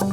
Today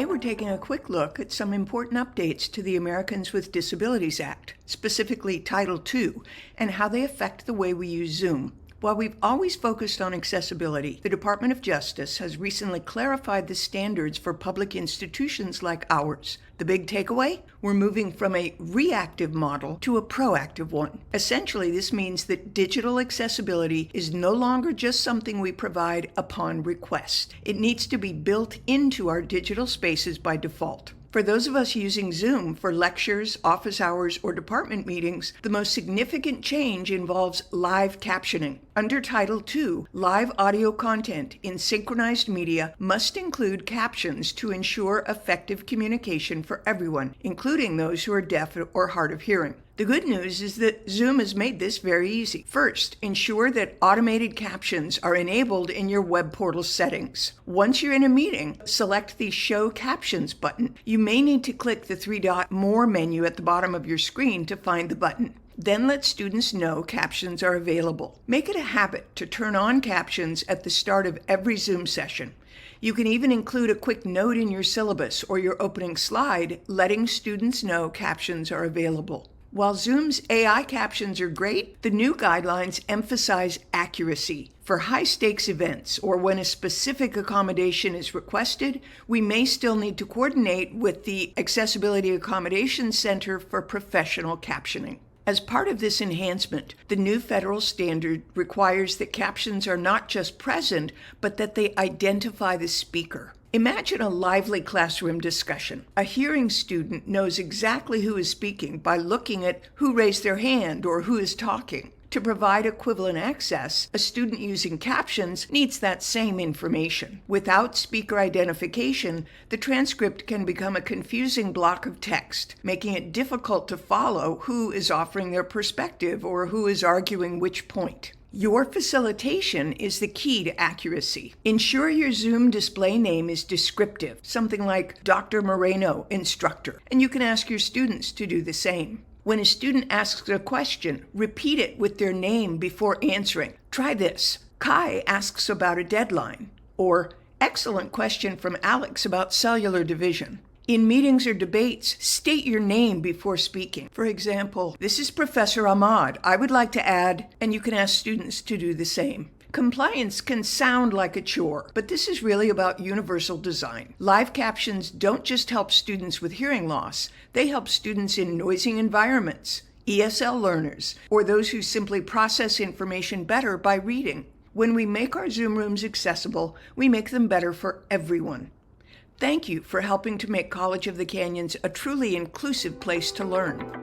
we're taking a quick look at some important updates to the Americans with Disabilities Act, specifically Title II, and how they affect the way we use Zoom. While we've always focused on accessibility, the Department of Justice has recently clarified the standards for public institutions like ours. The big takeaway? We're moving from a reactive model to a proactive one. Essentially, this means that digital accessibility is no longer just something we provide upon request. It needs to be built into our digital spaces by default. For those of us using Zoom for lectures, office hours, or department meetings, the most significant change involves live captioning. Under Title II, live audio content in synchronized media must include captions to ensure effective communication for everyone, including those who are deaf or hard of hearing. The good news is that Zoom has made this very easy. First, ensure that automated captions are enabled in your web portal settings. Once you're in a meeting, select the Show Captions button. You may need to click the three-dot More menu at the bottom of your screen to find the button. Then let students know captions are available. Make it a habit to turn on captions at the start of every Zoom session. You can even include a quick note in your syllabus or your opening slide, letting students know captions are available. While Zoom's AI captions are great, the new guidelines emphasize accuracy. For high-stakes events or when a specific accommodation is requested, we may still need to coordinate with the Accessibility Accommodation Center for professional captioning. As part of this enhancement, the new federal standard requires that captions are not just present, but that they identify the speaker. Imagine a lively classroom discussion. A hearing student knows exactly who is speaking by looking at who raised their hand or who is talking. To provide equivalent access, a student using captions needs that same information. Without speaker identification, the transcript can become a confusing block of text, making it difficult to follow who is offering their perspective or who is arguing which point. Your facilitation is the key to accuracy. Ensure your Zoom display name is descriptive, something like Dr. Moreno, instructor, and you can ask your students to do the same. When a student asks a question, repeat it with their name before answering. Try this. Kai asks about a deadline, or excellent question from Alex about cellular division. In meetings or debates, state your name before speaking. For example, this is Professor Ahmad. I would like to add, and you can ask students to do the same. Compliance can sound like a chore, but this is really about universal design. Live captions don't just help students with hearing loss, they help students in noisy environments, ESL learners, or those who simply process information better by reading. When we make our Zoom rooms accessible, we make them better for everyone. Thank you for helping to make College of the Canyons a truly inclusive place to learn.